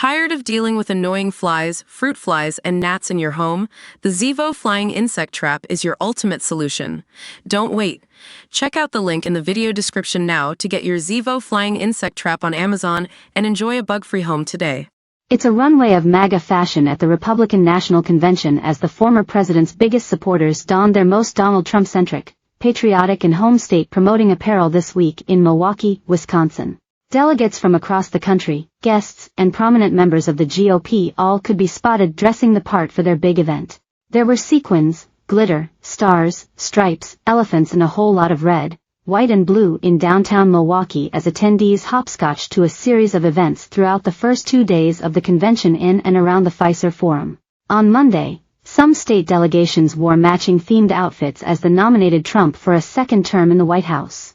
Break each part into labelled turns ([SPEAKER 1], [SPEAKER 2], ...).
[SPEAKER 1] Tired of dealing with annoying flies, fruit flies, and gnats in your home? The Zevo Flying Insect Trap is your ultimate solution. Don't wait. Check out the link in the video description now to get your Zevo Flying Insect Trap on Amazon and enjoy a bug-free home today.
[SPEAKER 2] It's a runway of MAGA fashion at the Republican National Convention as the former president's biggest supporters donned their most Donald Trump-centric, patriotic and home state promoting apparel this week in Milwaukee, Wisconsin. Delegates from across the country, guests, and prominent members of the GOP all could be spotted dressing the part for their big event. There were sequins, glitter, stars, stripes, elephants and a whole lot of red, white and blue in downtown Milwaukee as attendees hopscotched to a series of events throughout the first 2 days of the convention in and around the Fiserv Forum. On Monday, some state delegations wore matching themed outfits as they nominated Trump for a second term in the White House.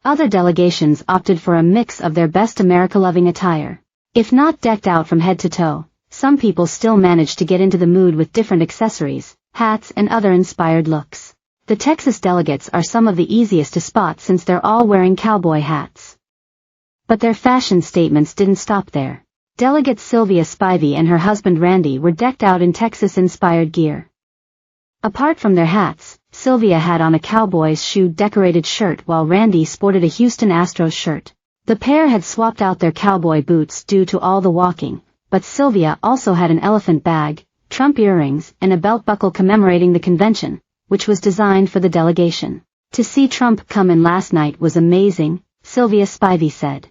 [SPEAKER 2] Other delegations opted for a mix of their best America-loving attire. If not decked out from head to toe, some people still managed to get into the mood with different accessories, hats and other inspired looks. The Texas delegates are some of the easiest to spot since they're all wearing cowboy hats. But their fashion statements didn't stop there. Delegate Sylvia Spivey and her husband Randy were decked out in Texas-inspired gear. Apart from their hats, Sylvia had on a Cowboys shoe-decorated shirt while Randy sported a Houston Astros shirt. The pair had swapped out their cowboy boots due to all the walking, but Sylvia also had an elephant bag, Trump earrings, and a belt buckle commemorating the convention, which was designed for the delegation. To see Trump come in last night was amazing, Sylvia Spivey said.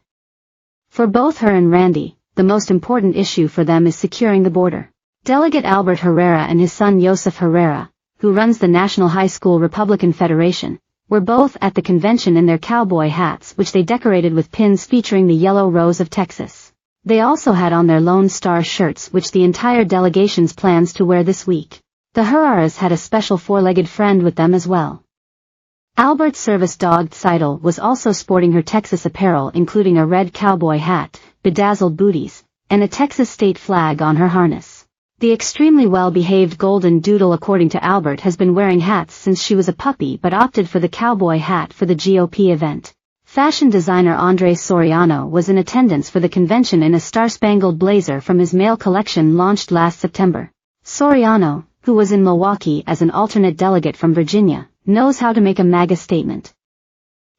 [SPEAKER 2] For both her and Randy, the most important issue for them is securing the border. Delegate Albert Herrera and his son Joseph Herrera, who runs the National High School Republican Federation, were both at the convention in their cowboy hats which they decorated with pins featuring the yellow rose of Texas. They also had on their Lone Star shirts which the entire delegations plans to wear this week. The Herreras had a special four-legged friend with them as well. Albert's service dog Seidel was also sporting her Texas apparel including a red cowboy hat, bedazzled booties, and a Texas state flag on her harness. The extremely well-behaved golden doodle according to Albert has been wearing hats since she was a puppy but opted for the cowboy hat for the GOP event. Fashion designer Andres Soriano was in attendance for the convention in a star-spangled blazer from his male collection launched last September. Soriano, who was in Milwaukee as an alternate delegate from Virginia, knows how to make a MAGA statement.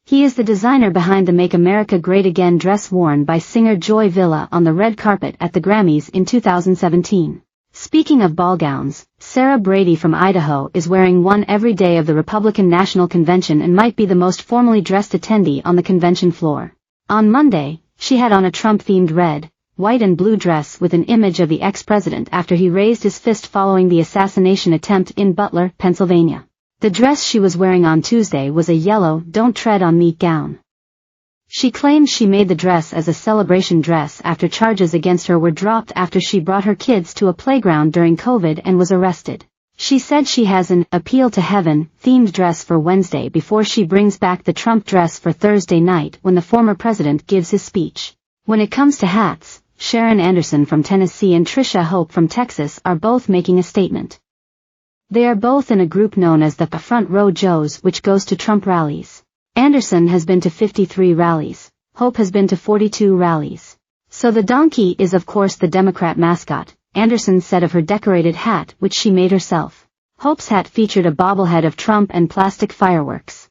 [SPEAKER 2] He is the designer behind the Make America Great Again dress worn by singer Joy Villa on the red carpet at the Grammys in 2017. Speaking of ball gowns, Sarah Brady from Idaho is wearing one every day of the Republican National Convention and might be the most formally dressed attendee on the convention floor. On Monday, she had on a Trump-themed red, white and blue dress with an image of the ex-president after he raised his fist following the assassination attempt in Butler, Pennsylvania. The dress she was wearing on Tuesday was a yellow "Don't Tread on Me" gown. She claims she made the dress as a celebration dress after charges against her were dropped after she brought her kids to a playground during COVID and was arrested. She said she has an "Appeal to Heaven" themed dress for Wednesday before she brings back the Trump dress for Thursday night when the former president gives his speech. When it comes to hats, Sharon Anderson from Tennessee and Trisha Hope from Texas are both making a statement. They are both in a group known as the Front Row Joes which goes to Trump rallies. Anderson has been to 53 rallies, Hope has been to 42 rallies. So the donkey is of course the Democrat mascot, Anderson said of her decorated hat which she made herself. Hope's hat featured a bobblehead of Trump and plastic fireworks.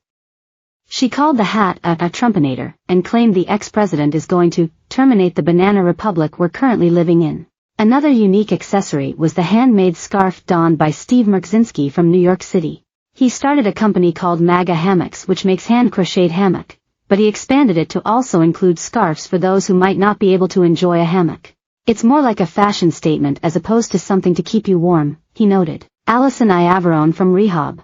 [SPEAKER 2] She called the hat a Trumpinator, and claimed the ex-president is going to terminate the banana republic we're currently living in. Another unique accessory was the handmade scarf donned by Steve Merkzinski from New York City. He started a company called MAGA Hammocks which makes hand-crocheted hammock, but he expanded it to also include scarves for those who might not be able to enjoy a hammock. It's more like a fashion statement as opposed to something to keep you warm, he noted. Allison Iavarone from Rehab.